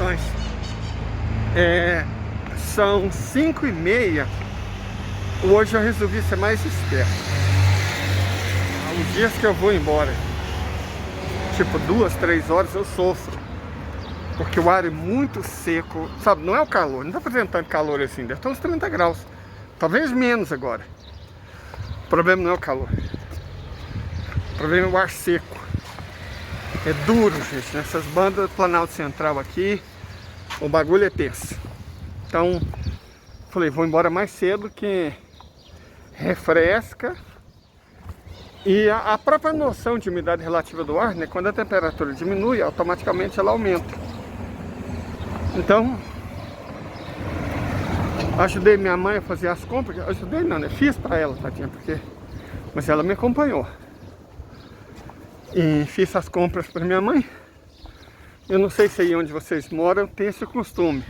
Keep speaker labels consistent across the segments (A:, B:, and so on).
A: informações. São 5h30. Hoje eu resolvi ser mais esperto. Os dias que eu vou embora, tipo 2, 3 horas, eu sofro. Porque o ar é muito seco, sabe? Não é o calor, não tá fazendo tanto calor assim, deve estar uns 30 graus. Talvez menos agora. O problema não é o calor. O problema é o ar seco. É duro, gente. Nessas bandas do Planalto Central aqui, o bagulho é tenso. Então, falei, vou embora mais cedo que refresca. E a própria noção de umidade relativa do ar, né? Quando a temperatura diminui, automaticamente ela aumenta. Então, ajudei minha mãe a fazer as compras. Ajudei não, né? Fiz pra ela, tadinha, porque... Mas ela me acompanhou. E fiz as compras para minha mãe. Eu não sei se aí onde vocês moram tem esse costume,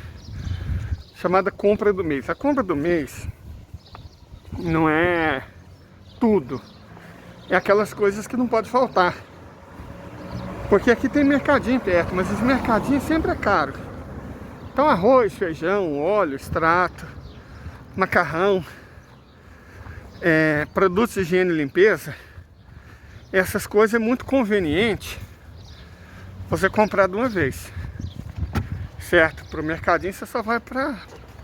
A: chamada compra do mês. A compra do mês não é tudo. É aquelas coisas que não pode faltar. Porque aqui tem mercadinho perto, mas esse mercadinho sempre é caro. Então arroz, feijão, óleo, extrato, macarrão, produtos de higiene e limpeza, essas coisas é muito conveniente você comprar de uma vez, certo? Para o mercadinho você só vai para,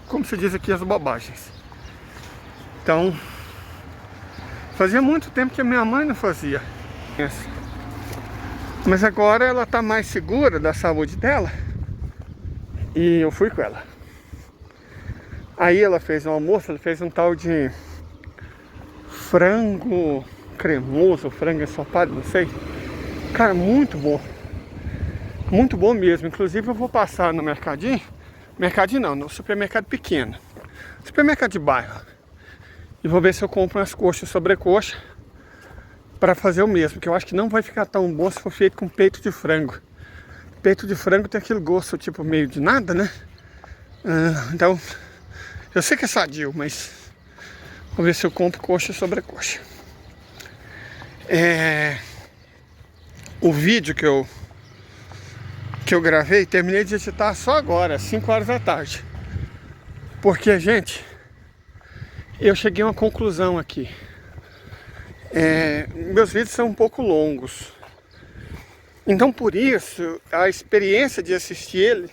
A: como se diz aqui, as bobagens. Então, fazia muito tempo que a minha mãe não fazia isso. Mas agora ela está mais segura da saúde dela e eu fui com ela. Aí ela fez um almoço, ela fez um tal de frango cremoso, frango ensopado, não sei. Cara, muito bom. Muito bom mesmo. Inclusive eu vou passar no mercadinho. Mercadinho não, no supermercado pequeno. Supermercado de bairro. E vou ver se eu compro umas coxas, sobrecoxa, para fazer o mesmo. Que eu acho que não vai ficar tão bom se for feito com peito de frango. Peito de frango tem aquele gosto tipo meio de nada, né? Então, eu sei que é sadio, mas vou ver se eu compro coxa, sobrecoxa. O vídeo que eu gravei, terminei de editar só agora, às 5 horas da tarde. Porque, gente, eu cheguei a uma conclusão aqui. Meus vídeos são um pouco longos. Então, por isso, a experiência de assistir ele,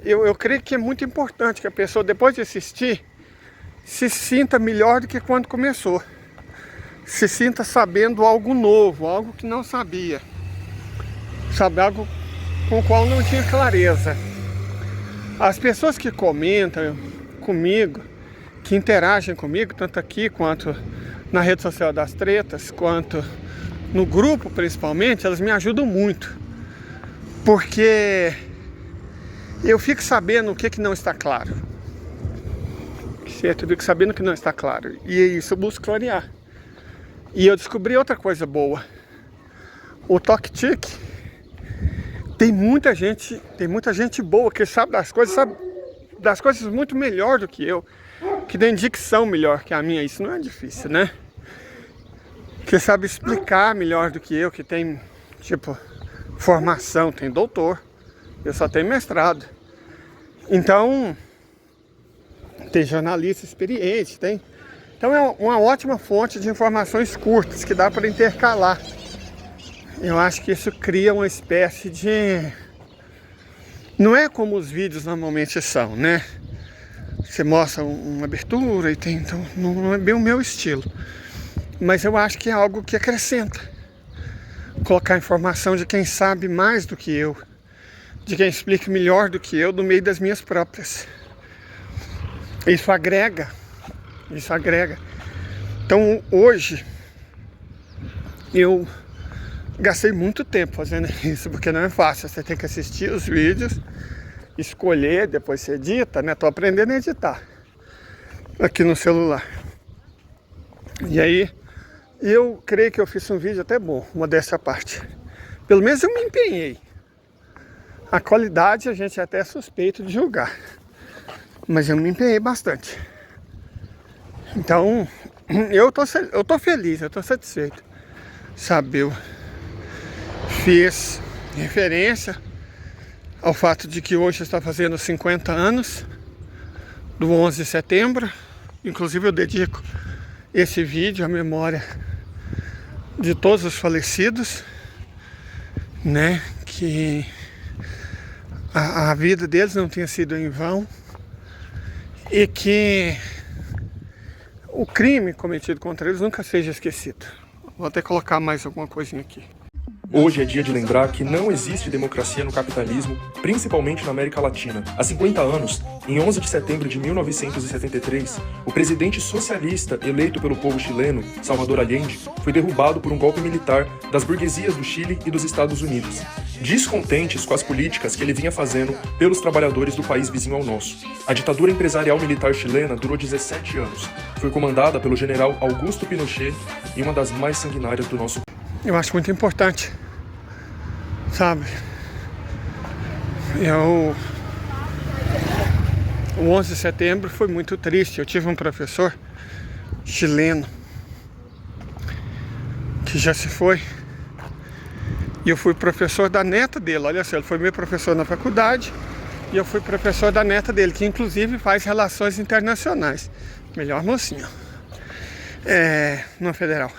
A: eu creio que é muito importante que a pessoa, depois de assistir, se sinta melhor do que quando começou. Se sinta sabendo algo novo, algo que não sabia. Sabe, algo com o qual não tinha clareza. As pessoas que comentam comigo, que interagem comigo, tanto aqui quanto na rede social das tretas, quanto no grupo principalmente, elas me ajudam muito. Porque eu fico sabendo o que não está claro. Certo? Eu fico sabendo o que não está claro. E isso eu busco clarear. E eu descobri outra coisa boa. O TokTik tem muita gente boa que sabe das coisas muito melhor do que eu, que tem dicção melhor que a minha. Isso não é difícil, né? Que sabe explicar melhor do que eu, que tem, tipo, formação, tem doutor. Eu só tenho mestrado. Então, tem jornalista experiente, tem. Então é uma ótima fonte de informações curtas que dá para intercalar. Eu acho que isso cria uma espécie de... Não é como os vídeos normalmente são, né? Você mostra uma abertura e tem... Então não é bem o meu estilo. Mas eu acho que é algo que acrescenta. Colocar informação de quem sabe mais do que eu. De quem explica melhor do que eu, do meio das minhas próprias. Isso agrega. Isso agrega. Então hoje eu gastei muito tempo fazendo isso, porque não é fácil. Você tem que assistir os vídeos, escolher, depois você edita, né? Tô aprendendo a editar aqui no celular. E aí eu creio que eu fiz um vídeo até bom, modéstia à parte. Pelo menos eu me empenhei. A qualidade a gente é até suspeito de julgar, mas eu me empenhei bastante. Então, eu tô feliz, eu tô satisfeito. Sabe, eu fiz referência ao fato de que hoje está fazendo 50 anos do 11 de setembro. Inclusive eu dedico esse vídeo à memória de todos os falecidos, né? Que a vida deles não tenha sido em vão e que o crime cometido contra eles nunca seja esquecido. Vou até colocar mais alguma coisinha aqui.
B: Hoje é dia de lembrar que não existe democracia no capitalismo, principalmente na América Latina. Há 50 anos, em 11 de setembro de 1973, o presidente socialista eleito pelo povo chileno, Salvador Allende, foi derrubado por um golpe militar das burguesias do Chile e dos Estados Unidos, descontentes com as políticas que ele vinha fazendo pelos trabalhadores do país vizinho ao nosso. A ditadura empresarial militar chilena durou 17 anos. Foi comandada pelo general Augusto Pinochet e uma das mais sanguinárias do nosso país.
A: Eu acho muito importante, sabe? O 11 de setembro foi muito triste. Eu tive um professor chileno que já se foi. E eu fui professor da neta dele. Olha só, ele foi meu professor na faculdade e eu fui professor da neta dele, que inclusive faz relações internacionais. Melhor mocinha. No Federal.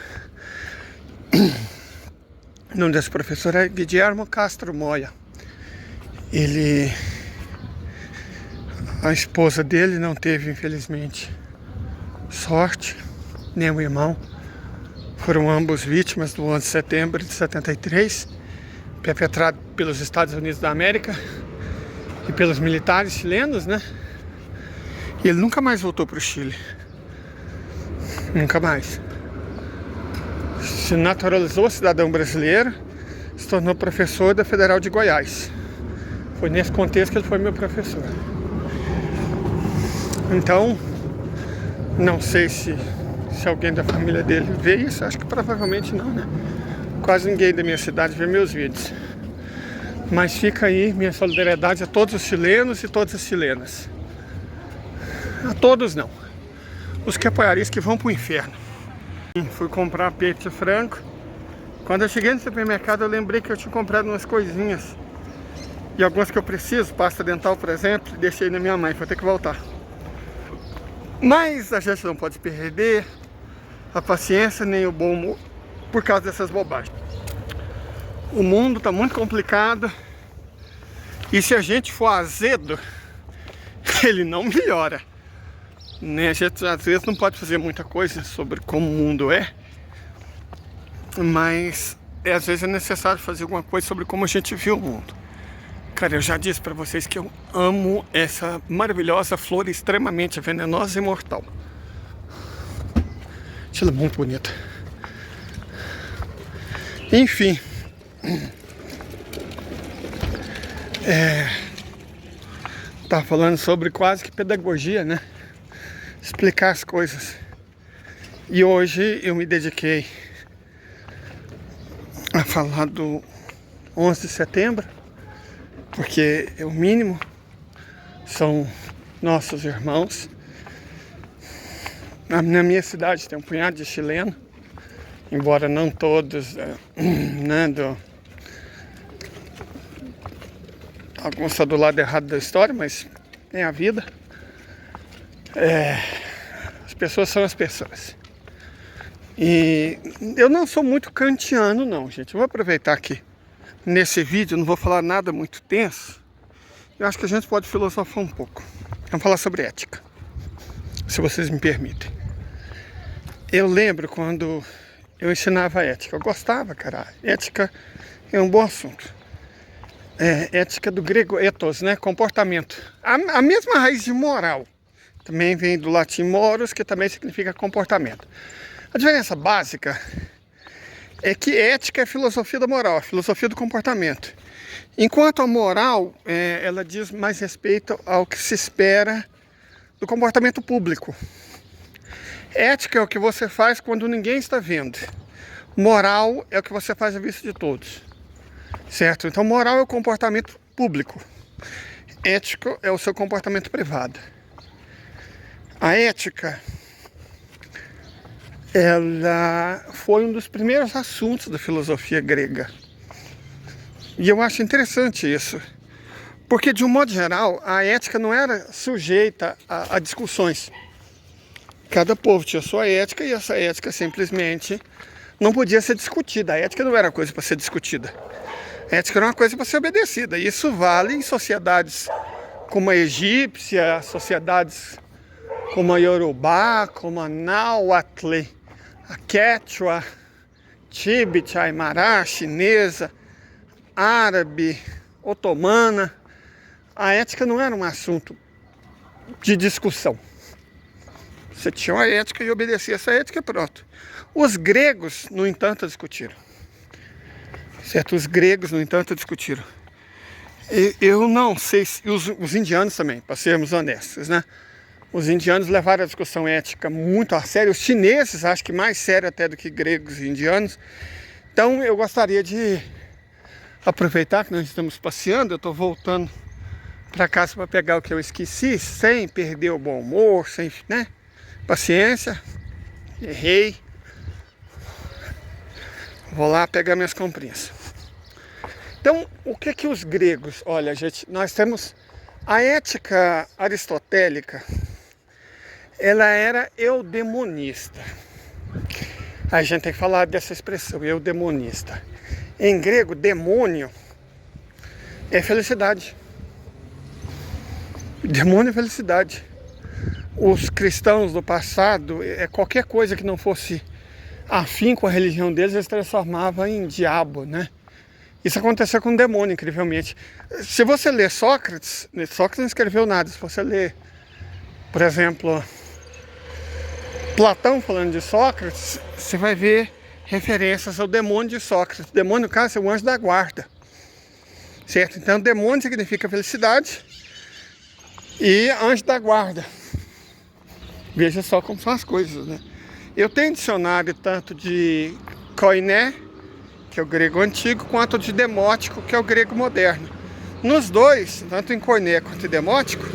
A: O nome desse professor é Guillermo Castro Moya. A esposa dele não teve, infelizmente, sorte, nem o irmão. Foram ambos vítimas do 11 de setembro de 73, perpetrado pelos Estados Unidos da América e pelos militares chilenos, né? E ele nunca mais voltou para o Chile. Nunca mais. Se naturalizou cidadão brasileiro, se tornou professor da Federal de Goiás. Foi nesse contexto que ele foi meu professor. Então, não sei se alguém da família dele vê isso, acho que provavelmente não, né? Quase ninguém da minha cidade vê meus vídeos. Mas fica aí minha solidariedade a todos os chilenos e todas as chilenas. A todos não. Os que apoiariam que vão para o inferno. Fui comprar peito de frango. Quando eu cheguei no supermercado eu lembrei que eu tinha comprado umas coisinhas e algumas que eu preciso, pasta dental por exemplo, deixei na minha mãe, vou ter que voltar. Mas a gente não pode perder a paciência nem o bom humor por causa dessas bobagens. O mundo está muito complicado e se a gente for azedo, ele não melhora. A gente às vezes não pode fazer muita coisa sobre como o mundo é, mas às vezes é necessário fazer alguma coisa sobre como a gente viu o mundo. Cara, eu já disse pra vocês que eu amo essa maravilhosa flor extremamente venenosa e mortal. Ela é muito bonita. Enfim. Tá falando sobre quase que pedagogia, né? Explicar as coisas. E hoje eu me dediquei a falar do 11 de setembro, porque é o mínimo, são nossos irmãos. Na minha cidade tem um punhado de chileno, embora não todos, né, alguns estão do lado errado da história, mas é a vida. As pessoas são as pessoas. E eu não sou muito kantiano não, gente. Eu vou aproveitar aqui nesse vídeo, não vou falar nada muito tenso. Eu acho que a gente pode filosofar um pouco. Vamos falar sobre ética, se vocês me permitem. Eu lembro quando eu ensinava ética. Eu gostava, cara. Ética é um bom assunto. Ética do grego ethos, né? Comportamento. A mesma raiz de moral. Também vem do latim moros, que também significa comportamento. A diferença básica é que ética é filosofia da moral, a filosofia do comportamento. Enquanto a moral, ela diz mais respeito ao que se espera do comportamento público. Ética é o que você faz quando ninguém está vendo. Moral é o que você faz à vista de todos. Certo? Então moral é o comportamento público. Ético é o seu comportamento privado. A ética, ela foi um dos primeiros assuntos da filosofia grega. E eu acho interessante isso, Porque, de um modo geral, a ética não era sujeita a discussões. Cada povo tinha sua ética e essa ética simplesmente não podia ser discutida. A ética não era coisa para ser discutida. A ética era uma coisa para ser obedecida. Isso vale em sociedades como a egípcia, sociedades como a Yorubá, como a Nahuatl, a Quechua, Tibete, a Aymara, chinesa, árabe, otomana. A ética não era um assunto de discussão. Você tinha uma ética e obedecia essa ética e pronto. Os gregos, no entanto, discutiram. Certo? Os gregos, no entanto, discutiram. Eu não sei se... Os indianos também, para sermos honestos, né? Os indianos levaram a discussão ética muito a sério. Os chineses, acho que mais sério até do que gregos e indianos. Então, eu gostaria de aproveitar que nós estamos passeando. Eu estou voltando para casa para pegar o que eu esqueci, sem perder o bom humor, sem, né? Paciência. Errei. Vou lá pegar minhas comprinhas. Então, o que os gregos... Olha, gente, nós temos a ética aristotélica, ela era eudemonista. A gente tem que falar dessa expressão, eudemonista. Em grego, demônio é felicidade. Demônio é felicidade. Os cristãos do passado, qualquer coisa que não fosse afim com a religião deles, eles transformavam em diabo, né? Isso aconteceu com o demônio, incrivelmente. Se você ler Sócrates, Sócrates não escreveu nada. Se você ler, por exemplo, Platão falando de Sócrates, você vai ver referências ao demônio de Sócrates. O demônio, no caso, é o anjo da guarda. Certo? Então, demônio significa felicidade e anjo da guarda. Veja só como são as coisas, né? Eu tenho dicionário tanto de koiné, que é o grego antigo, quanto de demótico, que é o grego moderno. Nos dois, tanto em koiné quanto em demótico,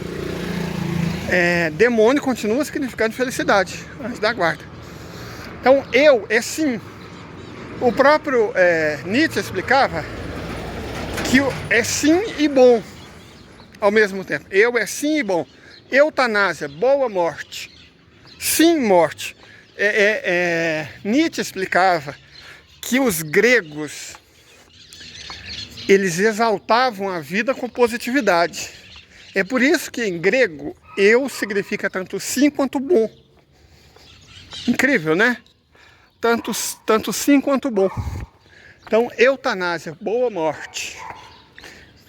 A: demônio continua significando felicidade, anjo da guarda. Então, eu é sim. O próprio Nietzsche explicava que é sim e bom ao mesmo tempo. Eu é sim e bom. Eutanásia, boa morte. Sim, morte. Nietzsche explicava que os gregos, eles exaltavam a vida com positividade. É por isso que em grego, eu significa tanto sim quanto bom. Incrível, né? Tanto sim quanto bom. Então, eutanásia, boa morte.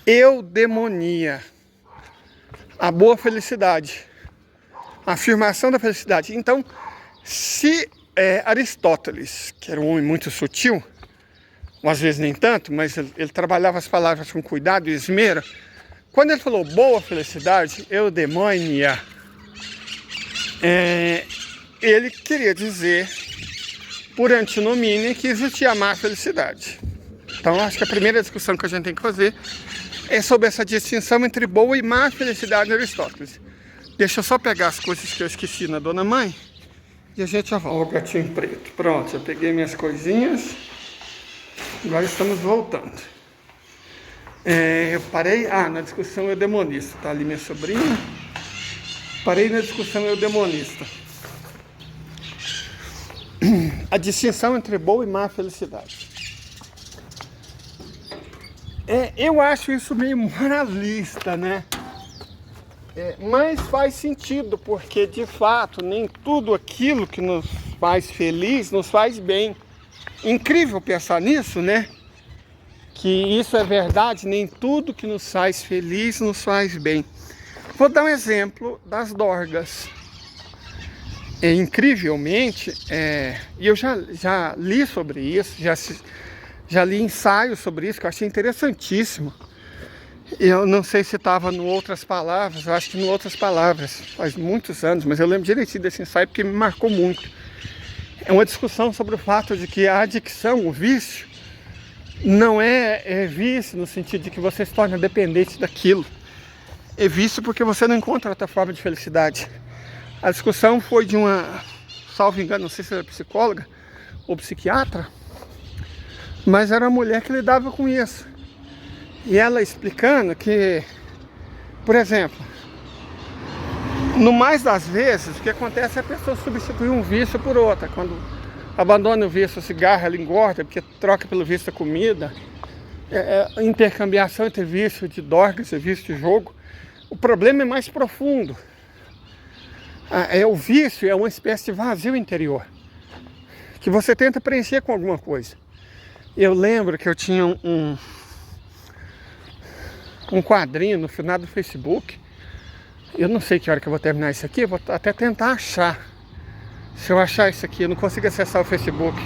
A: Eudemonia, a boa felicidade. A afirmação da felicidade. Então, se Aristóteles, que era um homem muito sutil, ou às vezes nem tanto, mas ele trabalhava as palavras com cuidado e esmero, quando ele falou boa felicidade, eudemonia, ele queria dizer, por antinomia, que existia a má felicidade. Então, acho que a primeira discussão que a gente tem que fazer é sobre essa distinção entre boa e má felicidade de Aristóteles. Deixa eu só pegar as coisas que eu esqueci na Dona Mãe e a gente já volta. Ó, o gatinho preto. Pronto, já peguei minhas coisinhas. Agora estamos voltando. Eu parei... na discussão eudemonista. Tá ali minha sobrinha. Parei na discussão eudemonista. A distinção entre boa e má felicidade. Eu acho isso meio moralista, né? Mas faz sentido, porque de fato nem tudo aquilo que nos faz feliz nos faz bem. Incrível pensar nisso, né? Que isso é verdade, nem tudo que nos faz feliz nos faz bem. Vou dar um exemplo das dorgas. Incrivelmente, e eu já li sobre isso, já li ensaios sobre isso, que eu achei interessantíssimo. Eu não sei se estava no Outras Palavras, eu acho que no Outras Palavras, faz muitos anos, mas eu lembro direitinho desse ensaio porque me marcou muito. É uma discussão sobre o fato de que a adicção, o vício, não é vício no sentido de que você se torna dependente daquilo. É vício porque você não encontra outra forma de felicidade. A discussão foi de uma, salvo engano, não sei se era psicóloga ou psiquiatra, mas era uma mulher que lidava com isso. E ela explicando que Por exemplo, no mais das vezes, o que acontece é a pessoa substituir um vício por outra. Quando abandona o vício, o cigarro, ela engorda, porque troca pelo vício da comida. Intercambiação entre vício de drogas e vício de jogo. O problema é mais profundo. O vício é uma espécie de vazio interior que você tenta preencher com alguma coisa. Eu lembro que eu tinha um quadrinho no final do Facebook. Eu não sei que hora que eu vou terminar isso aqui, eu vou até tentar achar. Se eu achar isso aqui, eu não consigo acessar o Facebook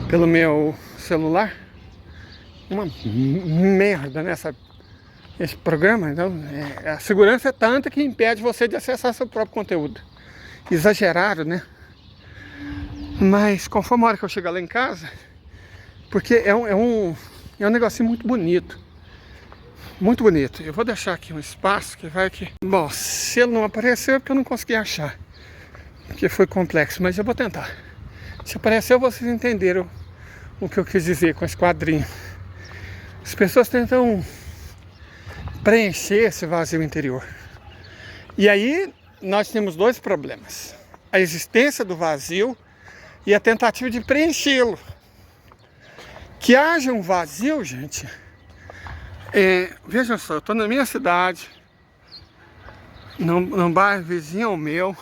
A: pelo meu celular. Uma merda, né? Esse programa, então, a segurança é tanta que impede você de acessar seu próprio conteúdo. Exagerado, né? Mas conforme a hora que eu chegar lá em casa, porque é um negocinho muito bonito. Muito bonito. Eu vou deixar aqui um espaço que vai aqui. Bom, se ele não apareceu é porque eu não consegui achar. Porque foi complexo, mas eu vou tentar. Se apareceu, vocês entenderam o que eu quis dizer com esse quadrinho. As pessoas tentam preencher esse vazio interior. E aí nós temos dois problemas: a existência do vazio e a tentativa de preenchê-lo. Que haja um vazio, gente. Veja só, eu estou na minha cidade, num bairro vizinho ao meu,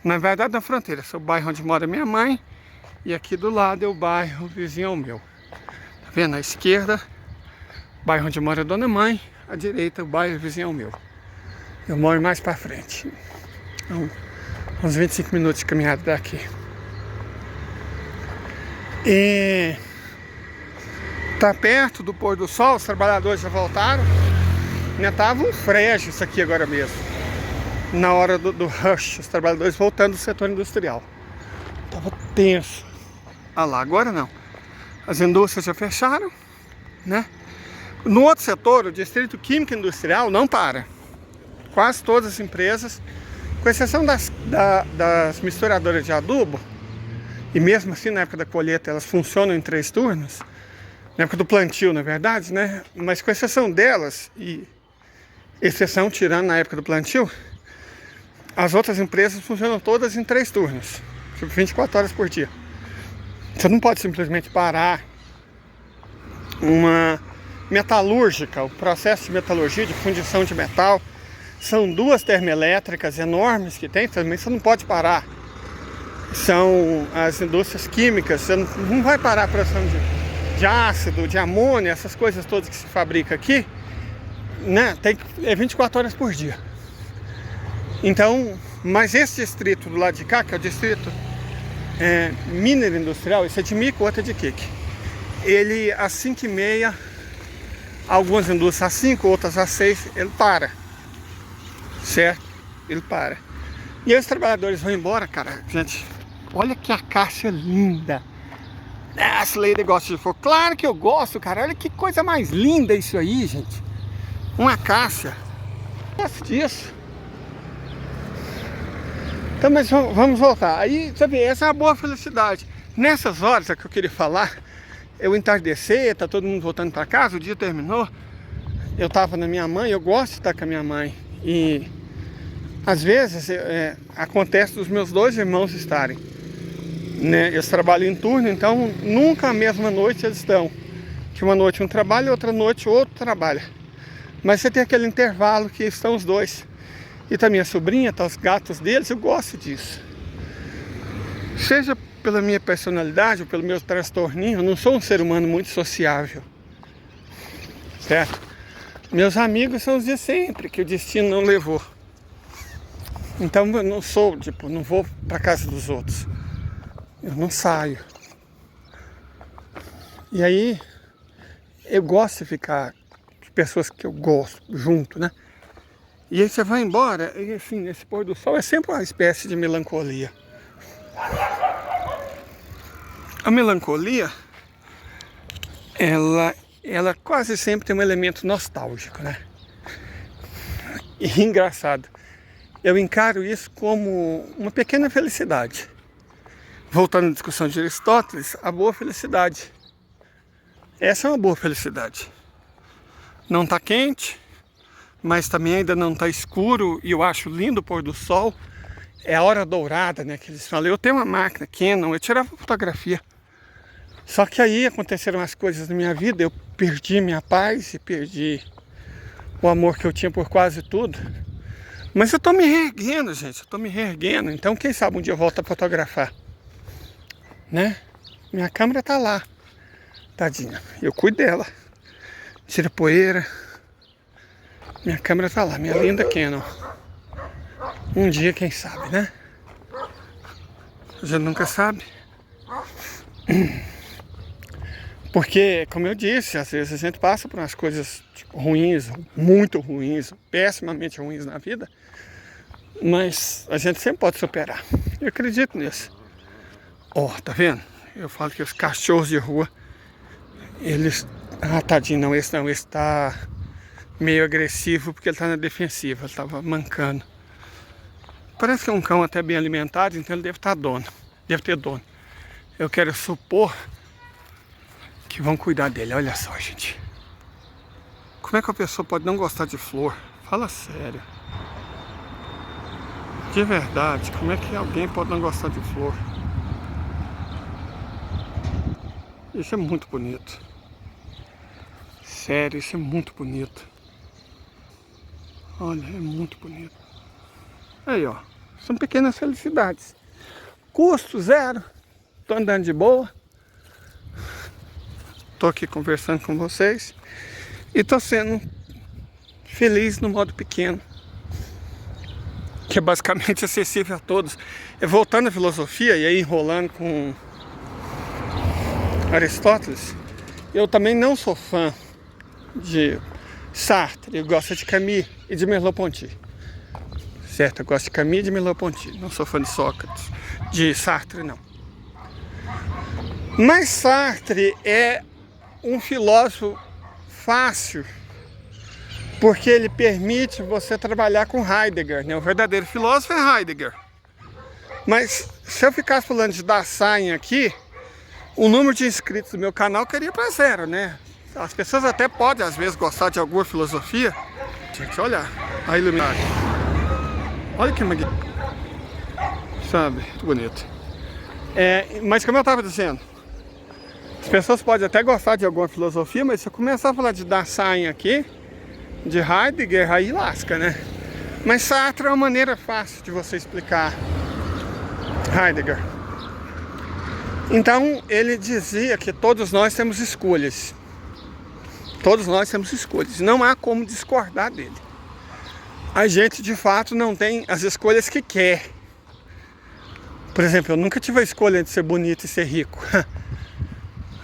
A: na verdade na fronteira. Esse é o bairro onde mora minha mãe e aqui do lado é o bairro vizinho ao meu. Tá vendo? À esquerda, o bairro onde mora a dona mãe, à direita, o bairro vizinho ao meu. Eu moro mais para frente, uns 25 minutos de caminhada daqui. E tá perto do pôr do sol, os trabalhadores já voltaram. Ainda tava um frejo isso aqui agora mesmo. Na hora do rush, os trabalhadores voltando do setor industrial. Tava tenso. Ah lá, agora não. As indústrias já fecharam, né? No outro setor, o distrito químico industrial não para. Quase todas as empresas, com exceção das misturadoras de adubo, e mesmo assim na época da colheita elas funcionam em 3 turnos, na época do plantio, na verdade, né? Mas com exceção delas, e exceção tirando na época do plantio, as outras empresas funcionam todas em 3 turnos, tipo 24 horas por dia. Você não pode simplesmente parar uma metalúrgica, o processo de metalurgia, de fundição de metal. São 2 termoelétricas enormes que tem, também você não pode parar. São as indústrias químicas, você não vai parar a produção de ácido, de amônia, essas coisas todas que se fabrica aqui, né? É 24 horas por dia. Então, mas esse distrito do lado de cá, que é o distrito mineiro industrial, esse é de mico, outro é de quique. Ele às 5h30, algumas indústrias às 5, outras às 6, ele para. Certo? Ele para. E aí os trabalhadores vão embora, cara. Gente, olha que acácia linda. Essa lei gosta de fogo. Claro que eu gosto, cara. Olha que coisa mais linda isso aí, gente. Uma acácia. Gosto disso. Então, mas vamos voltar. Aí, sabe, essa é uma boa felicidade. Nessas horas, é que eu queria falar, eu entardecer, tá todo mundo voltando para casa, o dia terminou. Eu tava na minha mãe, eu gosto de estar com a minha mãe. E às vezes acontece dos meus 2 irmãos estarem, né? Eles trabalham em turno, então nunca a mesma noite eles estão. Que uma noite um trabalha, outra noite outro trabalha. Mas você tem aquele intervalo que estão os 2. E tá minha sobrinha, tá os gatos deles, eu gosto disso. Seja pela minha personalidade ou pelo meu transtorninho, eu não sou um ser humano muito sociável. Certo? Meus amigos são os de sempre, que o destino não levou. Então eu não sou, tipo, não vou pra casa dos outros. Eu não saio. E aí, eu gosto de ficar com pessoas que eu gosto, junto, né? E aí você vai embora, e assim, nesse pôr do sol é sempre uma espécie de melancolia. A melancolia, ela quase sempre tem um elemento nostálgico, né? E engraçado, eu encaro isso como uma pequena felicidade. Voltando à discussão de Aristóteles, a boa felicidade. Essa é uma boa felicidade. Não tá quente, mas também ainda não está escuro e eu acho lindo o pôr do sol. É a hora dourada, né, que eles falam. Eu tenho uma máquina Canon, eu tirava fotografia. Só que aí aconteceram as coisas na minha vida, eu perdi minha paz e perdi o amor que eu tinha por quase tudo. Mas eu tô me reerguendo, gente, eu tô me reerguendo. Então quem sabe um dia eu volto a fotografar, né? Minha câmera tá lá, tadinha, eu cuido dela. Tira poeira. Minha câmera tá lá, minha linda Canon. Um dia, quem sabe, né? A gente nunca sabe. Porque, como eu disse, às vezes a gente passa por umas coisas tipo, ruins, muito ruins, pessimamente ruins na vida, mas a gente sempre pode superar. Eu acredito nisso. Ó, tá vendo? Eu falo que os cachorros de rua, eles... Ah, tadinho, não, esse tá meio agressivo porque ele tá na defensiva, ele tava mancando. Parece que é um cão até bem alimentado, então ele deve ter dono. Eu quero supor que vão cuidar dele. Olha só, gente. Como é que a pessoa pode não gostar de flor? Fala sério. De verdade, como é que alguém pode não gostar de flor? Isso é muito bonito. Sério, isso é muito bonito. Olha, é muito bonito. Aí, ó. São pequenas felicidades. Custo zero. Tô andando de boa. Tô aqui conversando com vocês. E tô sendo feliz no modo pequeno. Que é basicamente acessível a todos. Voltando à filosofia e aí enrolando com Aristóteles. Eu também não sou fã de Sartre. Eu gosto de Camus e de Merleau-Ponty. Certo, eu gosto de Camus e de Merleau-Ponty. Não sou fã de Sócrates, de Sartre, não. Mas Sartre é um filósofo fácil, porque ele permite você trabalhar com Heidegger, né? O verdadeiro filósofo é Heidegger. Mas se eu ficasse falando de Dasein aqui, o número de inscritos do meu canal queria para zero, né? As pessoas até podem, às vezes, gostar de alguma filosofia. Gente, olha a iluminação. Olha que magnífico. Sabe? Muito bonito. Mas como eu estava dizendo, as pessoas podem até gostar de alguma filosofia, mas se eu começar a falar de Dasein aqui, de Heidegger, aí lasca, né? Mas Sartre é uma maneira fácil de você explicar Heidegger. Então, ele dizia que todos nós temos escolhas. Todos nós temos escolhas. Não há como discordar dele. A gente, de fato, não tem as escolhas que quer. Por exemplo, eu nunca tive a escolha de ser bonito e ser rico.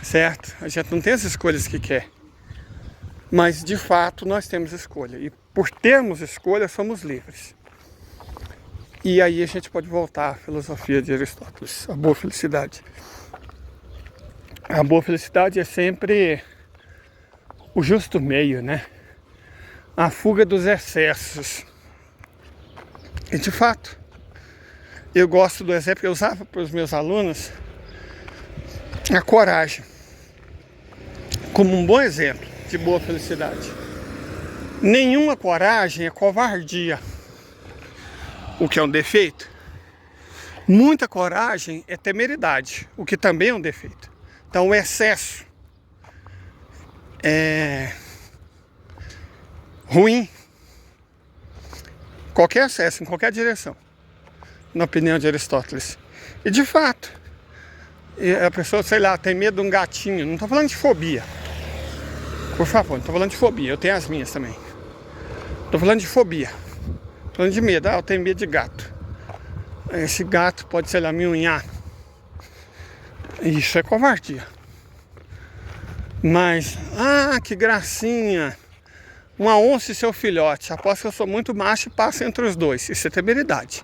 A: Certo? A gente não tem as escolhas que quer. Mas, de fato, nós temos escolha. E por termos escolha, somos livres. E aí a gente pode voltar à filosofia de Aristóteles, a boa felicidade. A boa felicidade é sempre o justo meio, né? A fuga dos excessos. E, de fato, eu gosto do exemplo que eu usava para os meus alunos, a coragem, como um bom exemplo de boa felicidade. Nenhuma coragem é covardia, o que é um defeito. Muita coragem é temeridade, o que também é um defeito. Então o excesso é ruim. Qualquer excesso, em qualquer direção, na opinião de Aristóteles. E de fato, a pessoa, sei lá, tem medo de um gatinho. Não estou falando de fobia. Por favor, não estou falando de fobia. Eu tenho as minhas também. Estou falando de fobia. Estou falando de medo. Eu tenho medo de gato. Esse gato pode, sei lá, me unhar. Isso é covardia. Mas, que gracinha. Uma onça e seu filhote. Aposto que eu sou muito macho e passo entre os dois. Isso é temeridade.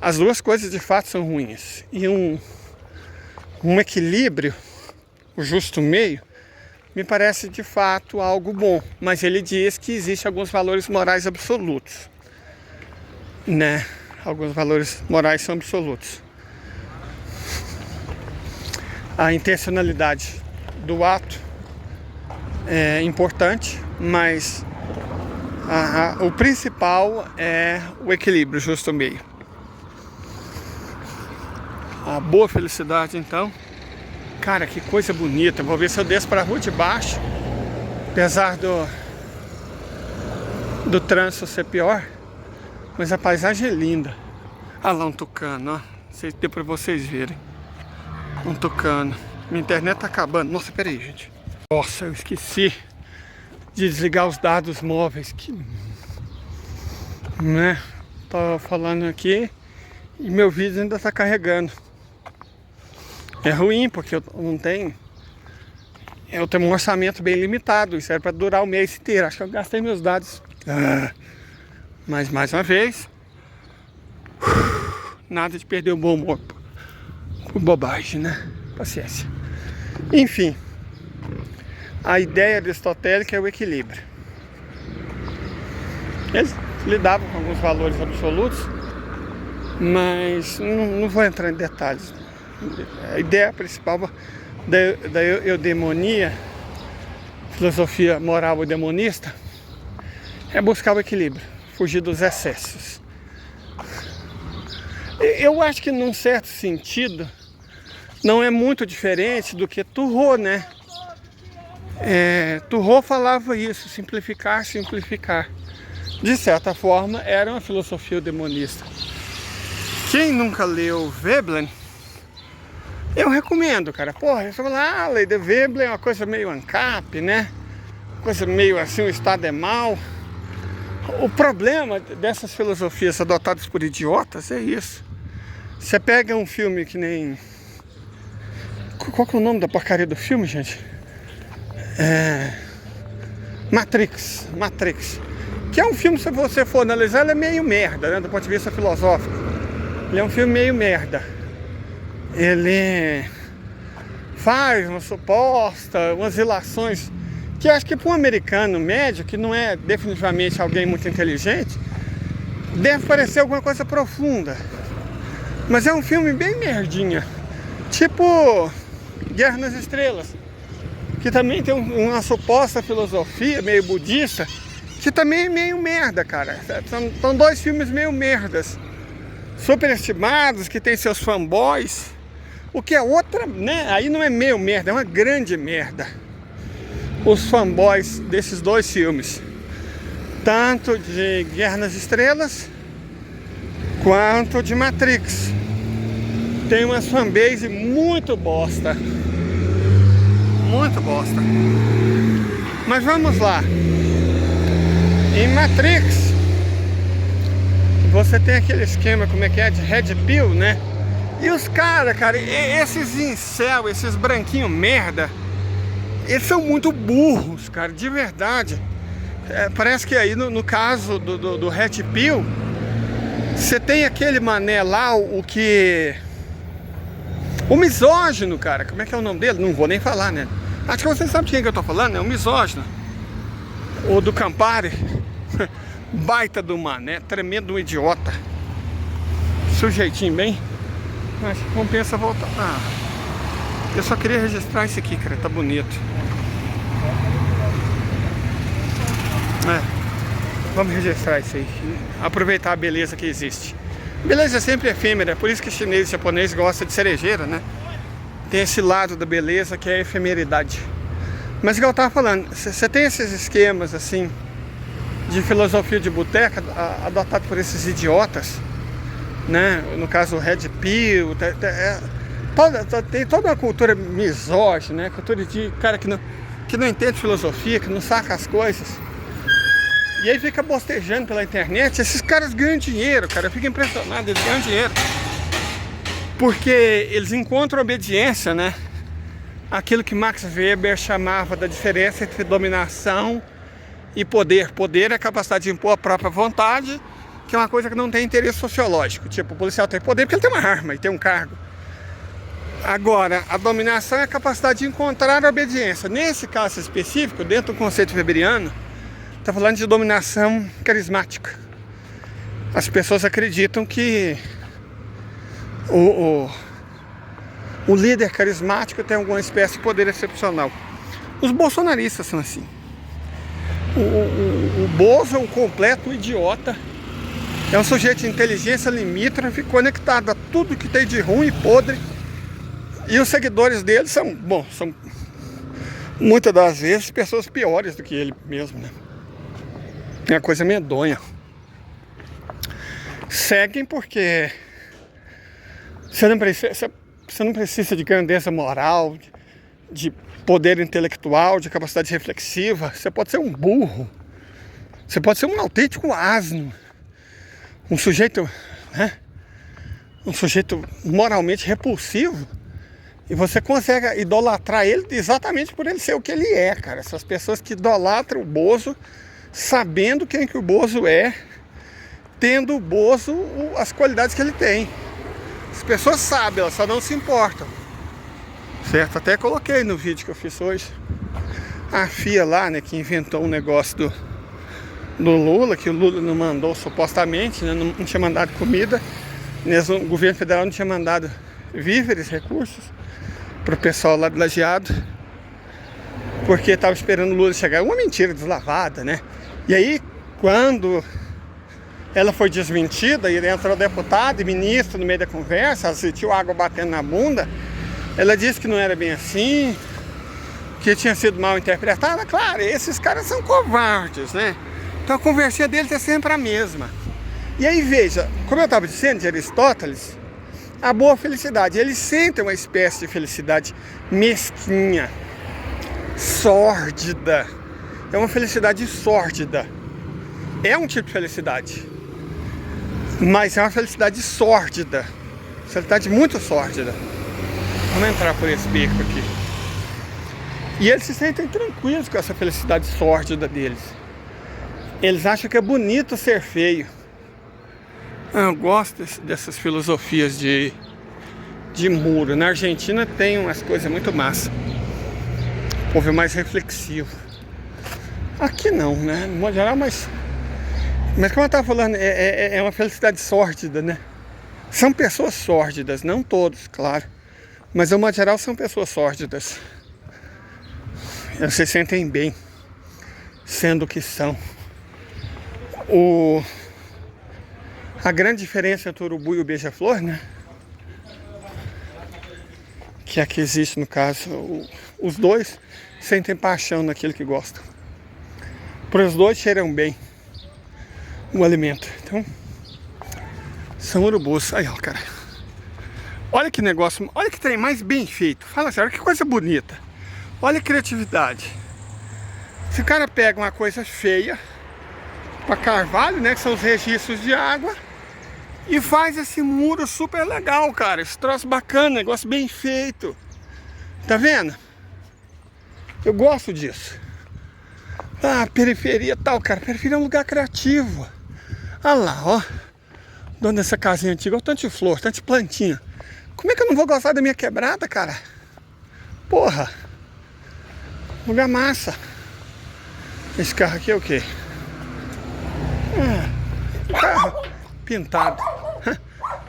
A: As duas coisas de fato são ruins. E um equilíbrio, o justo meio, me parece de fato algo bom. Mas ele diz que existem alguns valores morais absolutos, né? Alguns valores morais são absolutos. A intencionalidade do ato é importante, mas O principal é o equilíbrio, justo meio. A boa felicidade, então. Cara, que coisa bonita. Vou ver se eu desço para a rua de baixo. Apesar do trânsito ser pior, mas a paisagem é linda. Ah lá, um tucano, ó. Não sei se deu para vocês verem. Um tucano. Minha internet tá acabando. Nossa, peraí, gente. Nossa, eu esqueci de desligar os dados móveis. Né? Tô falando aqui e meu vídeo ainda tá carregando. É ruim porque eu não tenho. Eu tenho um orçamento bem limitado. Isso era para durar o mês inteiro. Acho que eu gastei meus dados. Mas mais uma vez, nada de perder o bom humor por bobagem, né? Paciência. Enfim, a ideia aristotélica é o equilíbrio. Eles lidavam com alguns valores absolutos, mas não vou entrar em detalhes. A ideia principal da eudemonia, filosofia moral eudemonista, é buscar o equilíbrio, fugir dos excessos. Eu acho que num certo sentido não é muito diferente do que Thoreau, né? Thoreau falava isso, simplificar, simplificar. De certa forma, era uma filosofia eudemonista. Quem nunca leu Veblen, eu recomendo, cara. Porra, você fala, a lei de Veblen é uma coisa meio ANCAP, né? Coisa meio assim, o Estado é mau. O problema dessas filosofias adotadas por idiotas é isso. Você pega um filme que nem... Qual que é o nome da porcaria do filme, gente? Matrix. Que é um filme, se você for analisar, ele é meio merda, né? Do ponto de vista filosófico. Ele é um filme meio merda. Ele faz umas ilações que acho que para um americano médio, que não é definitivamente alguém muito inteligente, deve parecer alguma coisa profunda. Mas é um filme bem merdinha. Tipo Guerra nas Estrelas, que também tem uma suposta filosofia meio budista, que também é meio merda, cara. São dois filmes meio merdas, superestimados, que tem seus fanboys. O que é outra, né? Aí não é meio merda, é uma grande merda. Os fanboys desses dois filmes, tanto de Guerra nas Estrelas quanto de Matrix, tem uma fanbase muito bosta. Muito bosta. Mas vamos lá. Em Matrix, você tem aquele esquema, como é que é, de Red Pill, né? E os caras, cara, esses incel, esses branquinhos merda, eles são muito burros, cara, de verdade. Parece que aí no caso do Red Pill, você tem aquele mané lá, o misógino, cara. Como é que é o nome dele? Não vou nem falar, né? Acho que você sabe de quem que eu tô falando, né? O misógino. O do Campari. Baita do mané, tremendo idiota. Sujeitinho bem. Mas compensa voltar. Eu só queria registrar isso aqui, cara. Tá bonito. Vamos registrar isso aí. Aproveitar a beleza que existe. Beleza é sempre efêmera, por isso que chinês e japonês gostam de cerejeira, né? Tem esse lado da beleza que é a efemeridade. Mas igual eu tava falando, você tem esses esquemas assim de filosofia de boteca adotado por esses idiotas, né? No caso o Red Pill, tem toda uma cultura misógina, né? Cultura de cara que não entende filosofia, que não saca as coisas. E aí fica bostejando pela internet. Esses caras ganham dinheiro, cara. Eu fico impressionado, eles ganham dinheiro. Porque eles encontram obediência, né? Aquilo que Max Weber chamava da diferença entre dominação e poder. Poder é a capacidade de impor a própria vontade, que é uma coisa que não tem interesse sociológico. Tipo, o policial tem poder porque ele tem uma arma e tem um cargo. Agora, a dominação é a capacidade de encontrar a obediência. Nesse caso específico, dentro do conceito weberiano, está falando de dominação carismática. As pessoas acreditam que o líder carismático tem alguma espécie de poder excepcional. Os bolsonaristas são assim. O Bozo é um completo idiota. É um sujeito de inteligência limítrofe, conectado a tudo que tem de ruim e podre. E os seguidores dele são, bom, são muitas das vezes pessoas piores do que ele mesmo, né? É uma coisa medonha. Seguem porque você não precisa de grandeza moral, de poder intelectual, de capacidade reflexiva. Você pode ser um burro. Você pode ser um autêntico asno. Um sujeito, né? Um sujeito moralmente repulsivo. E você consegue idolatrar ele exatamente por ele ser o que ele é, cara. Essas pessoas que idolatram o Bozo, sabendo quem que o Bozo é, tendo o Bozo as qualidades que ele tem. As pessoas sabem, elas só não se importam. Certo? Até coloquei no vídeo que eu fiz hoje. A FIA lá, né, que inventou um negócio do Lula, que o Lula não mandou supostamente, né, não tinha mandado comida. Mesmo o governo federal não tinha mandado víveres, recursos para o pessoal lá do Lajeado, porque estava esperando o Lula chegar. Uma mentira deslavada, né? E aí, quando ela foi desmentida, e entrou deputado e ministro no meio da conversa, ela sentiu água batendo na bunda, ela disse que não era bem assim, que tinha sido mal interpretada. Claro, esses caras são covardes, né? Então a conversinha deles é sempre a mesma. E aí veja, como eu estava dizendo de Aristóteles, a boa felicidade, eles sentem uma espécie de felicidade mesquinha, sórdida. É uma felicidade sórdida. É um tipo de felicidade, mas é uma felicidade sórdida. Felicidade muito sórdida. Vamos entrar por esse beco aqui. E eles se sentem tranquilos com essa felicidade sórdida deles. Eles acham que é bonito ser feio. Eu gosto dessas filosofias de muro. Na Argentina tem umas coisas muito massa. O povo é mais reflexivo. Aqui não, né? No modo geral, mas como eu estava falando, é uma felicidade sórdida, né? São pessoas sórdidas, não todos, claro. Mas no modo geral são pessoas sórdidas. Eles se sentem bem sendo o que são. A grande diferença entre o urubu e o beija-flor, né? Que é que existe no caso. Os dois sentem paixão naquilo que gostam. Para os dois cheiram bem o alimento. Então, são urubus. Aí, ó, cara. Olha que negócio, olha que trem mais bem feito. Fala sério, que coisa bonita. Olha a criatividade. Se o cara pega uma coisa feia para carvalho, né, que são os registros de água, e faz esse muro super legal, cara. Esse troço bacana, negócio bem feito. Tá vendo? Eu gosto disso. Ah, periferia tal, cara. Periferia é um lugar criativo. Olha lá, ó. Dono dessa casinha antiga, olha o tanto de flor, tanto de plantinha. Como é que eu não vou gostar da minha quebrada, cara? Porra. Lugar massa. Esse carro aqui é o quê? Carro pintado.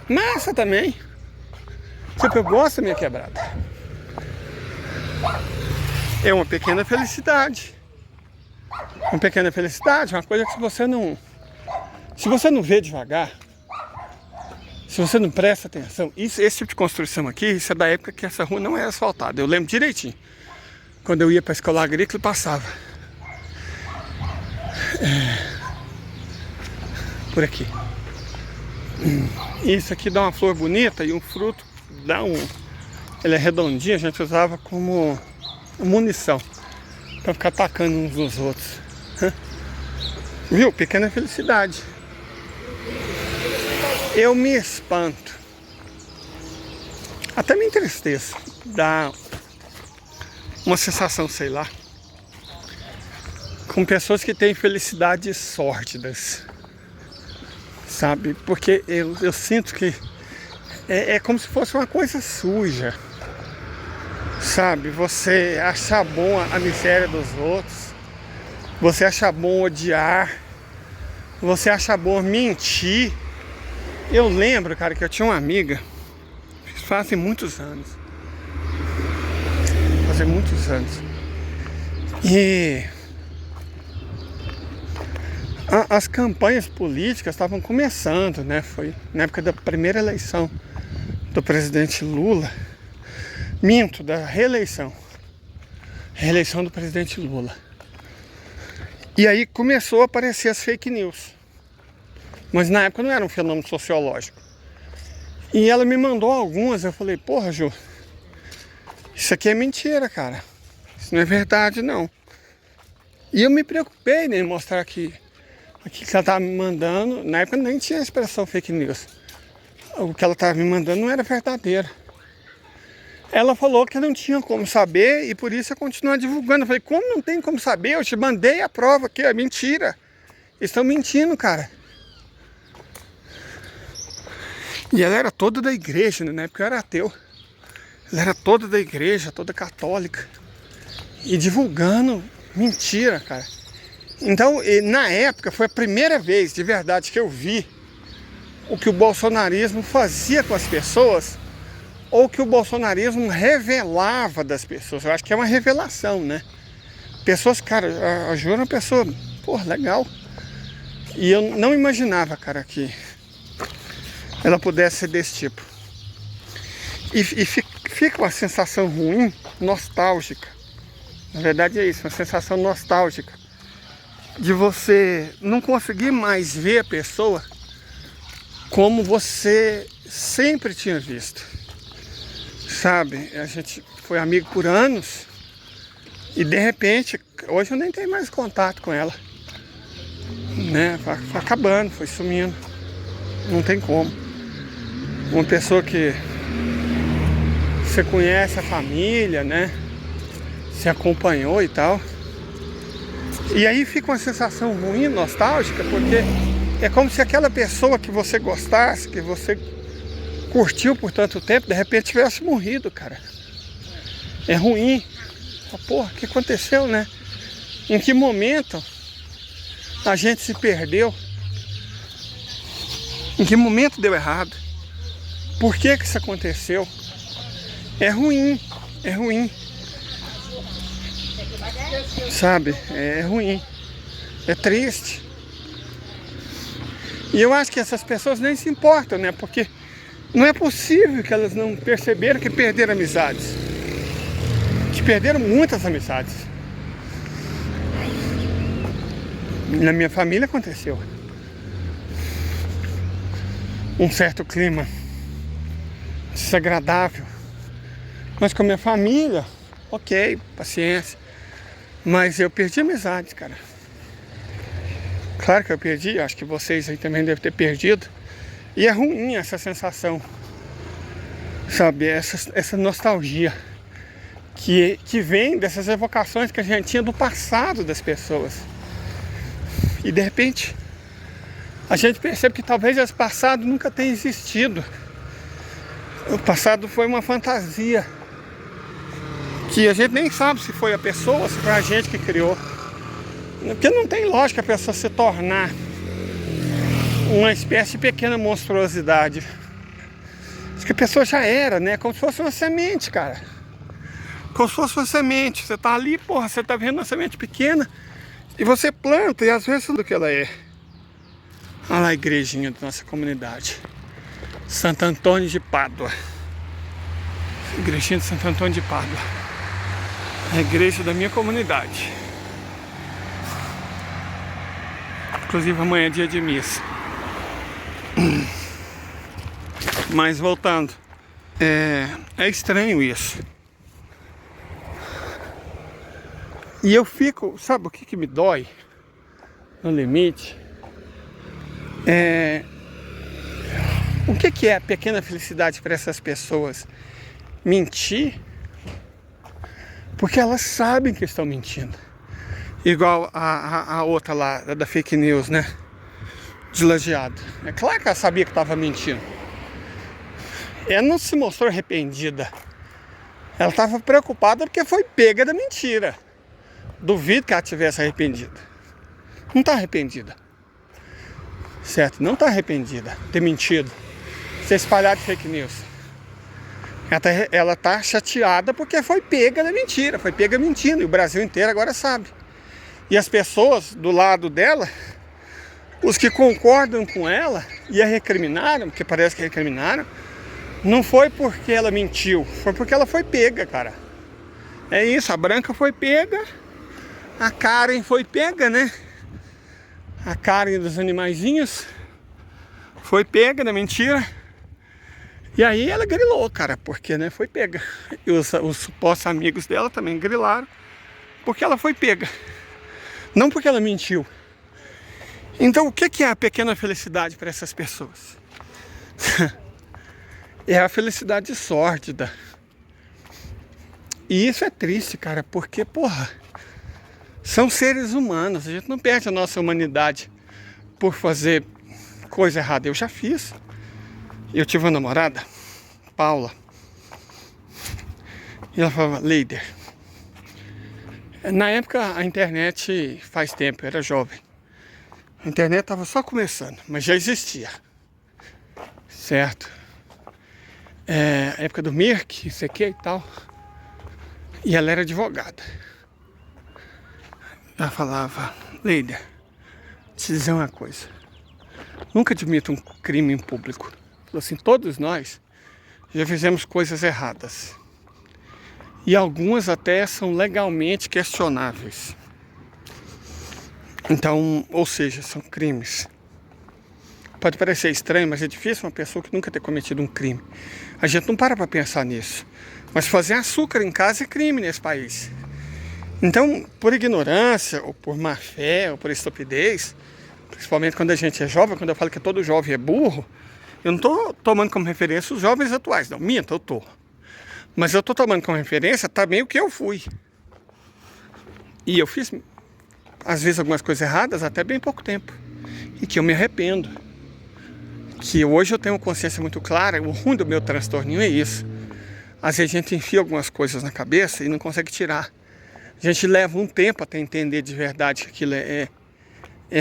A: Massa também. Tipo, eu gosto da minha quebrada. É uma pequena felicidade. Uma pequena felicidade, uma coisa que se você não vê devagar, se você não presta atenção, esse tipo de construção aqui, isso é da época que essa rua não era asfaltada. Eu lembro direitinho. Quando eu ia para a escola agrícola, passava. Por aqui. Isso aqui dá uma flor bonita e um fruto dá ele é redondinho, a gente usava como munição para ficar atacando uns nos outros. Viu? Pequena felicidade. Eu me espanto, até me entristeço, dá uma sensação, sei lá, com pessoas que têm felicidades sórdidas, sabe? Porque eu sinto que é como se fosse uma coisa suja, sabe? Você achar bom a miséria dos outros, você achar bom odiar, você achar bom mentir. Eu lembro, cara, que eu tinha uma amiga, fazem muitos anos, e as campanhas políticas estavam começando, né? Foi na época da primeira eleição do presidente Lula. Minto, da reeleição. Reeleição do presidente Lula. E aí começou a aparecer as fake news. Mas na época não era um fenômeno sociológico. E ela me mandou algumas, eu falei, porra, Ju, isso aqui é mentira, cara. Isso não é verdade, não. E eu me preocupei, né, em mostrar que aquilo que ela estava me mandando, na época nem tinha a expressão fake news. O que ela estava me mandando não era verdadeiro. Ela falou que não tinha como saber e por isso eu continuo divulgando. Eu falei, como não tem como saber? Eu te mandei a prova aqui, é mentira. Eles estão mentindo, cara. E ela era toda da igreja, né? Na época eu era ateu. Ela era toda da igreja, toda católica. E divulgando mentira, cara. Então, na época, foi a primeira vez de verdade que eu vi o que o bolsonarismo fazia com as pessoas, ou que o bolsonarismo revelava das pessoas. Eu acho que é uma revelação, né? Pessoas, cara, a Ju era uma pessoa, porra, legal. E eu não imaginava, cara, que ela pudesse ser desse tipo. E fica uma sensação ruim, nostálgica. Na verdade é isso, uma sensação nostálgica. De você não conseguir mais ver a pessoa como você sempre tinha visto. Sabe, a gente foi amigo por anos e de repente, hoje eu nem tenho mais contato com ela. Né? Foi acabando, foi sumindo. Não tem como. Uma pessoa que você conhece a família, né? Se acompanhou e tal. E aí fica uma sensação ruim, nostálgica, porque é como se aquela pessoa que você gostasse, que você curtiu por tanto tempo, de repente tivesse morrido, cara. É ruim. Porra, o que aconteceu, né? Em que momento a gente se perdeu? Em que momento deu errado? Por que isso aconteceu? É ruim, é ruim. Sabe, é ruim. É triste. E eu acho que essas pessoas nem se importam, né? Porque não é possível que elas não perceberam que perderam amizades. Que perderam muitas amizades. Na minha família aconteceu. Um certo clima desagradável. Mas com a minha família, ok, paciência. Mas eu perdi amizades, cara. Claro que eu perdi, acho que vocês aí também devem ter perdido. E é ruim essa sensação, sabe, essa nostalgia que vem dessas evocações que a gente tinha do passado das pessoas. E de repente, a gente percebe que talvez esse passado nunca tenha existido. O passado foi uma fantasia que a gente nem sabe se foi a pessoa ou se foi a gente que criou. Porque não tem lógica a pessoa se tornar uma espécie de pequena monstruosidade. Acho que a pessoa já era, né? Como se fosse uma semente, cara. Como se fosse uma semente. Você tá ali, porra, você tá vendo uma semente pequena e você planta, e às vezes do que ela é. Olha lá a igrejinha da nossa comunidade. Santo Antônio de Pádua. Igrejinha de Santo Antônio de Pádua. A igreja da minha comunidade. Inclusive amanhã é dia de missa. Mas voltando, é estranho isso. E eu fico, sabe o que me dói? No limite. O que é a pequena felicidade para essas pessoas? Mentir? Porque elas sabem que estão mentindo. Igual a outra lá, da fake news, né? Deslagiado. É claro que ela sabia que estava mentindo. Ela não se mostrou arrependida. Ela estava preocupada porque foi pega da mentira. Duvido que ela tivesse arrependida. Não está arrependida. Certo? Não está arrependida de ter mentido. Ter espalhado fake news. Ela tá chateada porque foi pega da mentira. Foi pega mentindo. E o Brasil inteiro agora sabe. E as pessoas do lado dela Os que concordam com ela e a recriminaram, porque parece que recriminaram, não foi porque ela mentiu, foi porque ela foi pega, cara. É isso, a Branca foi pega, a Karen foi pega, né? A Karen dos animaizinhos foi pega na mentira. E aí ela grilou, cara, porque, né, foi pega. E os supostos amigos dela também grilaram, porque ela foi pega. Não porque ela mentiu. Então o que é a pequena felicidade para essas pessoas? É a felicidade sórdida. E isso é triste, cara, porque, porra, são seres humanos. A gente não perde a nossa humanidade por fazer coisa errada. Eu já fiz. Eu tive uma namorada, Paula, e ela falava, Leider. Na época a internet, faz tempo, eu era jovem. A internet estava só começando, mas já existia. Certo? A época do Mirk, isso aqui e tal. E ela era advogada. Ela falava, Leider, te dizer uma coisa. Nunca admito um crime em público. Falou assim, todos nós já fizemos coisas erradas. E algumas até são legalmente questionáveis. Então, ou seja, são crimes. Pode parecer estranho, mas é difícil uma pessoa que nunca ter cometido um crime. A gente não para pensar nisso. Mas fazer açúcar em casa é crime nesse país. Então, por ignorância, ou por má fé, ou por estupidez, principalmente quando a gente é jovem, quando eu falo que todo jovem é burro, eu não estou tomando como referência os jovens atuais, não, minto, eu estou. Mas eu estou tomando como referência também o que eu fui. E eu fiz, às vezes, algumas coisas erradas até bem pouco tempo. E que eu me arrependo. Que hoje eu tenho uma consciência muito clara, o ruim do meu transtorninho é isso. Às vezes a gente enfia algumas coisas na cabeça e não consegue tirar. A gente leva um tempo até entender de verdade que aquilo é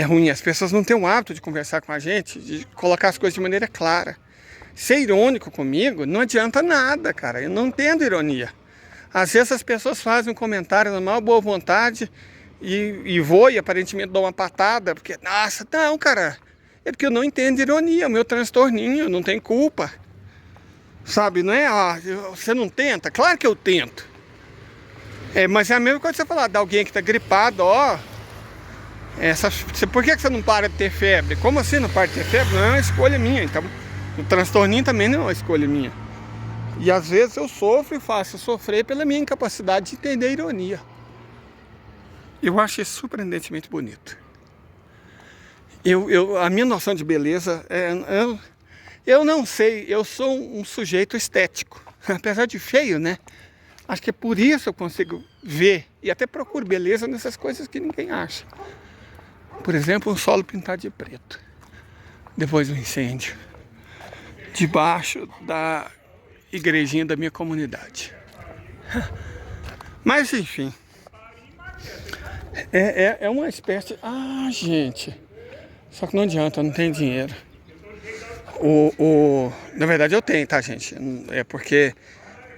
A: ruim. As pessoas não têm o hábito de conversar com a gente, de colocar as coisas de maneira clara. Ser irônico comigo não adianta nada, cara. Eu não entendo ironia. Às vezes as pessoas fazem um comentário na maior boa vontade e vou e aparentemente dou uma patada, porque, nossa, não, cara. É porque eu não entendo ironia, o meu transtorninho, não tem culpa. Sabe, não é? Você não tenta? Claro que eu tento. Mas é a mesma coisa que você falar de alguém que está gripado, por que você não para de ter febre? Como assim não para de ter febre? Não é uma escolha minha. Então, o transtorninho também não é uma escolha minha. E às vezes eu sofro e faço sofrer pela minha incapacidade de entender a ironia. Eu acho isso surpreendentemente bonito. A minha noção de beleza eu não sei, eu sou um sujeito estético. Apesar de feio, né? Acho que é por isso eu consigo ver e até procuro beleza nessas coisas que ninguém acha. Por exemplo, um solo pintado de preto, depois do incêndio, debaixo da igrejinha da minha comunidade. Mas enfim, é uma espécie... gente, só que não adianta, eu não tenho dinheiro. Na verdade eu tenho, tá, gente? É porque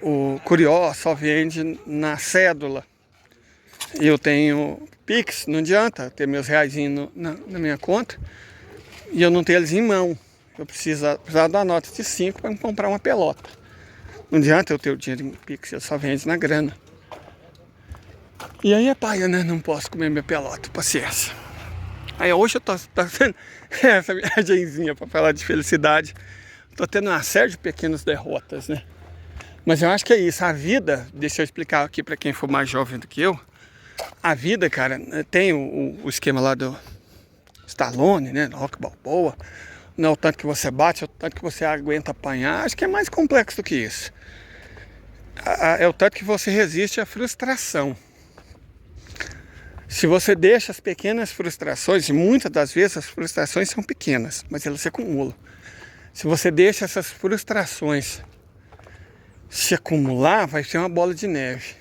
A: o Curió só vende na cédula. Eu tenho Pix, não adianta ter meus reaisinhos na minha conta e eu não ter eles em mão. Eu precisava de uma nota de 5 para me comprar uma pelota. Não adianta eu ter o dinheiro em Pix, eu só vendo na grana. E aí é paia, né? Não posso comer minha pelota, paciência. Aí hoje eu tô tendo essa viagemzinha para falar de felicidade. Tô tendo uma série de pequenas derrotas, né? Mas eu acho que é isso, a vida, deixa eu explicar aqui para quem for mais jovem do que eu. A vida, cara, tem o esquema lá do Stallone, né? Do Rock Balboa. Não é o tanto que você bate, é o tanto que você aguenta apanhar. Acho que é mais complexo do que isso. É o tanto que você resiste à frustração. Se você deixa as pequenas frustrações, e muitas das vezes as frustrações são pequenas, mas elas se acumulam. Se você deixa essas frustrações se acumular, vai ser uma bola de neve.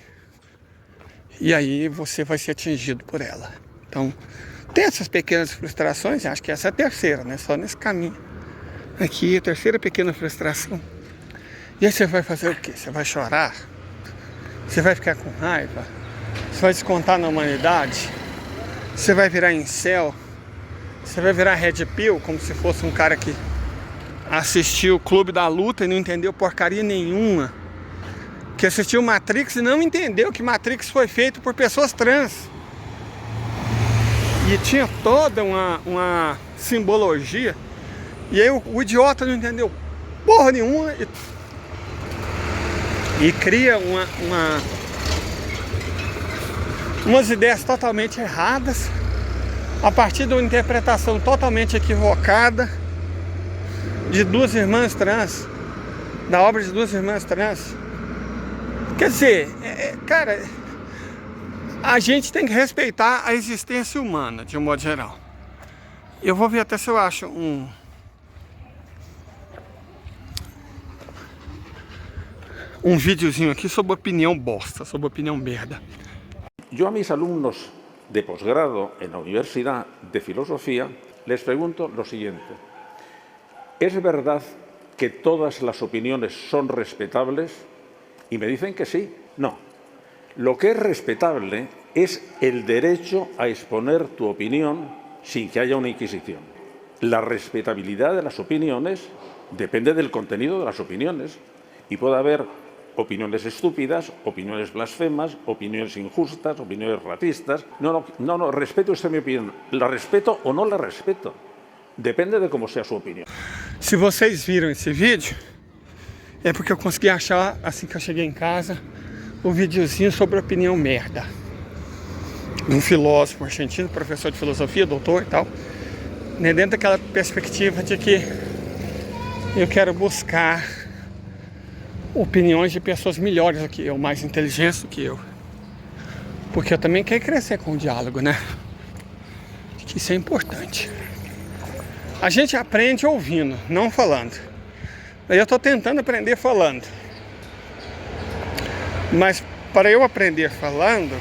A: E aí você vai ser atingido por ela. Então, tem essas pequenas frustrações, acho que essa é a terceira, né? Só nesse caminho. Aqui, a terceira pequena frustração. E aí você vai fazer o quê? Você vai chorar? Você vai ficar com raiva? Você vai descontar na humanidade? Você vai virar incel? Você vai virar Red Pill como se fosse um cara que assistiu o Clube da Luta e não entendeu porcaria nenhuma. Que assistiu Matrix e não entendeu que Matrix foi feito por pessoas trans. E tinha toda uma simbologia. E aí o idiota não entendeu porra nenhuma e cria umas ideias totalmente erradas a partir de uma interpretação totalmente equivocada de duas irmãs trans, da obra de duas irmãs trans. Quer dizer, cara, a gente tem que respeitar a existência humana de um modo geral. Eu vou ver até se eu acho um videozinho aqui sobre opinião bosta, sobre opinião merda.
C: Yo a mis alumnos de posgrado en la Universidad de Filosofía les pregunto lo siguiente. ¿Es verdad que todas las opiniones son respetables? Y me dicen que sí. No. Lo que es respetable es el derecho a exponer tu opinión sin que haya una inquisición. La respetabilidad de las opiniones depende del contenido de las opiniones. Y puede haber opiniones estúpidas, opiniones blasfemas, opiniones injustas, opiniones racistas. No, respeto usted mi opinión. ¿La respeto o no la respeto? Depende de como sea su opinião.
A: Se vocês viram esse vídeo, é porque eu consegui achar, assim que eu cheguei em casa, um videozinho sobre opinião merda. Um filósofo argentino, professor de filosofia, doutor e tal. Dentro daquela perspectiva de que eu quero buscar opiniões de pessoas melhores do que eu, mais inteligentes do que eu. Porque eu também quero crescer com o diálogo, né? Acho que isso é importante. A gente aprende ouvindo, não falando. Eu estou tentando aprender falando. Mas para eu aprender falando,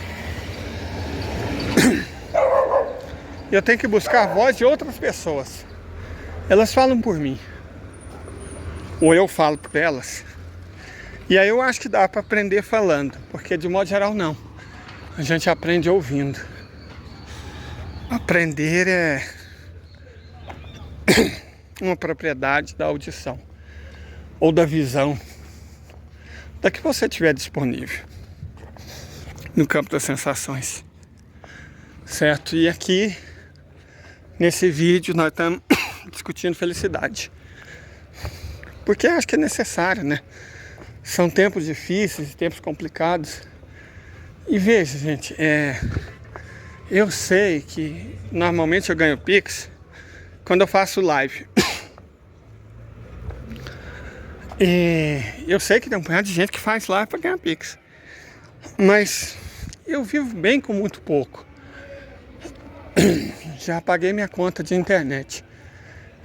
A: eu tenho que buscar a voz de outras pessoas. Elas falam por mim. Ou eu falo por elas. E aí eu acho que dá para aprender falando. Porque de modo geral não. A gente aprende ouvindo. Aprender é uma propriedade da audição ou da visão da que você tiver disponível no campo das sensações, certo? E aqui nesse vídeo nós estamos discutindo felicidade, porque acho que é necessário, né? São tempos difíceis, tempos complicados. E veja, gente, eu sei que normalmente eu ganho Pix quando eu faço live. E eu sei que tem um punhado de gente que faz live para ganhar Pix. Mas eu vivo bem com muito pouco. Já paguei minha conta de internet,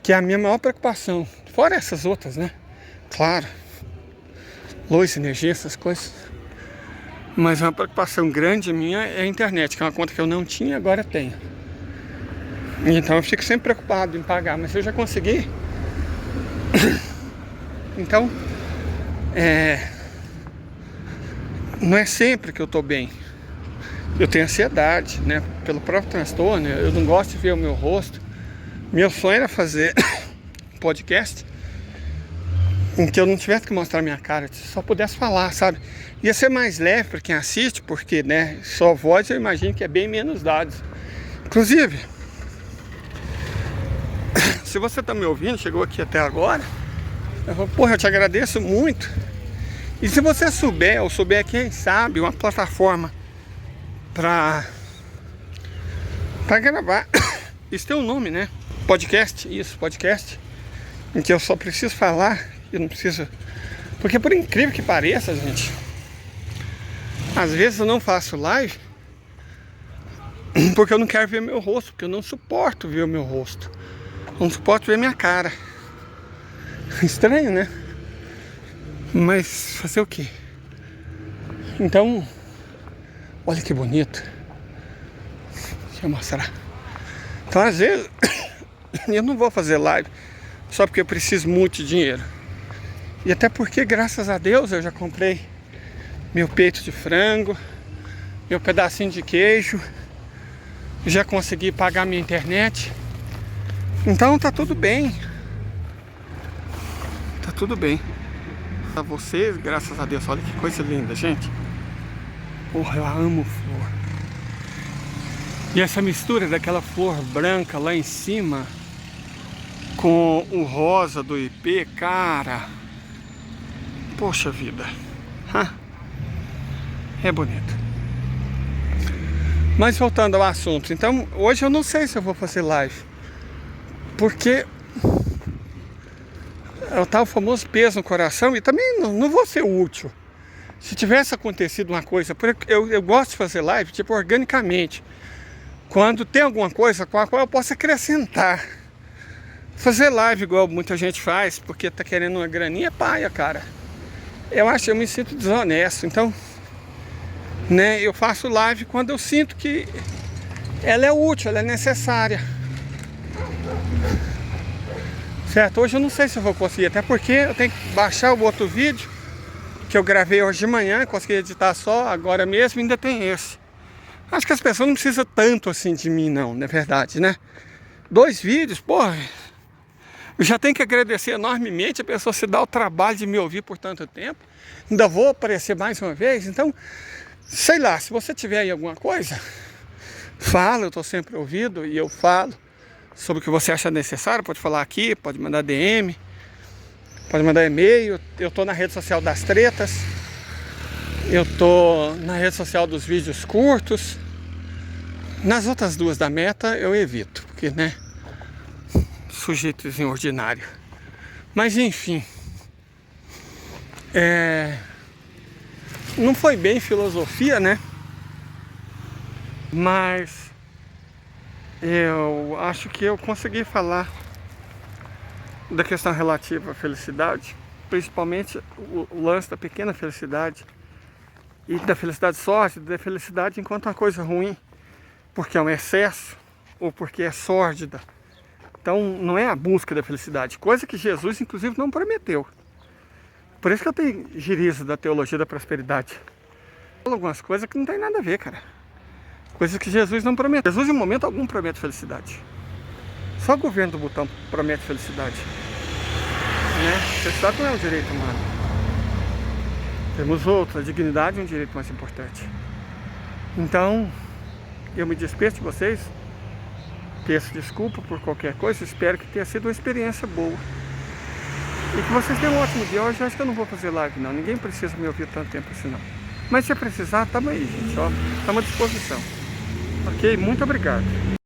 A: que é a minha maior preocupação. Fora essas outras, né? Claro. Luz, energia, essas coisas. Mas uma preocupação grande minha é a internet, que é uma conta que eu não tinha e agora tenho. Então eu fico sempre preocupado em pagar, mas eu já consegui. Então, não é sempre que eu estou bem. Eu tenho ansiedade, né? Pelo próprio transtorno, eu não gosto de ver o meu rosto. Meu sonho era fazer podcast em que eu não tivesse que mostrar minha cara, só pudesse falar, sabe? Ia ser mais leve para quem assiste, porque, né, só voz eu imagino que é bem menos dados. Inclusive, se você está me ouvindo, chegou aqui até agora, eu te agradeço muito. E se você souber, ou souber, quem sabe, uma plataforma para gravar, isso tem um nome, né? Podcast, isso, podcast, em que eu só preciso falar, eu não preciso... Porque por incrível que pareça, gente, às vezes eu não faço live porque eu não quero ver meu rosto, porque eu não suporto ver o meu rosto. Eu não suporto ver minha cara. Estranho, né? Mas fazer o quê? Então, olha que bonito. Deixa eu mostrar. Então, às vezes, eu não vou fazer live só porque eu preciso muito de dinheiro. E até porque, graças a Deus, eu já comprei meu peito de frango, meu pedacinho de queijo, já consegui pagar minha internet. Então tá tudo bem. Tá tudo bem. Pra vocês, graças a Deus, olha que coisa linda, gente. Porra, eu amo flor. E essa mistura daquela flor branca lá em cima com o rosa do IP, cara. Poxa vida. É bonito. Mas voltando ao assunto, então hoje eu não sei se eu vou fazer live, porque tá o famoso peso no coração e também não vou ser útil. Se tivesse acontecido uma coisa, porque eu gosto de fazer live tipo organicamente, quando tem alguma coisa com a qual eu posso acrescentar. Fazer live igual muita gente faz porque tá querendo uma graninha, paia, cara. Eu me sinto desonesto, então, né, eu faço live quando eu sinto que ela é útil, ela é necessária. Certo? Hoje eu não sei se eu vou conseguir, até porque eu tenho que baixar o outro vídeo que eu gravei hoje de manhã, consegui editar só agora mesmo, ainda tem esse. Acho que as pessoas não precisam tanto assim de mim não, na verdade, né? 2 vídeos, porra, eu já tenho que agradecer enormemente a pessoa se dar o trabalho de me ouvir por tanto tempo. Ainda vou aparecer mais uma vez, então, sei lá, se você tiver aí alguma coisa, fala, eu estou sempre ouvindo e eu falo sobre o que você acha necessário, pode falar aqui, pode mandar DM, pode mandar e-mail. Eu estou na rede social das tretas, eu estou na rede social dos vídeos curtos. Nas outras 2 da meta eu evito, porque, né, sujeitozinho ordinário. Mas enfim, não foi bem filosofia, né? Mas eu acho que eu consegui falar da questão relativa à felicidade, principalmente o lance da pequena felicidade e da felicidade sórdida, da felicidade enquanto uma coisa ruim, porque é um excesso ou porque é sórdida. Então não é a busca da felicidade, coisa que Jesus inclusive não prometeu. Por isso que eu tenho girizo da teologia da prosperidade. Algumas coisas que não tem nada a ver, cara. Coisas que Jesus não prometeu. Jesus em momento algum promete felicidade. Só o governo do Butão promete felicidade, né? Felicidade não é um direito humano. Temos outro, a dignidade é um direito mais importante. Então, eu me despeço de vocês. Peço desculpa por qualquer coisa, espero que tenha sido uma experiência boa. E que vocês tenham um ótimo dia. Hoje eu acho que eu não vou fazer live não, ninguém precisa me ouvir tanto tempo assim não. Mas se precisar, tamo aí, gente, ó, estamos à disposição. Ok? Muito obrigado.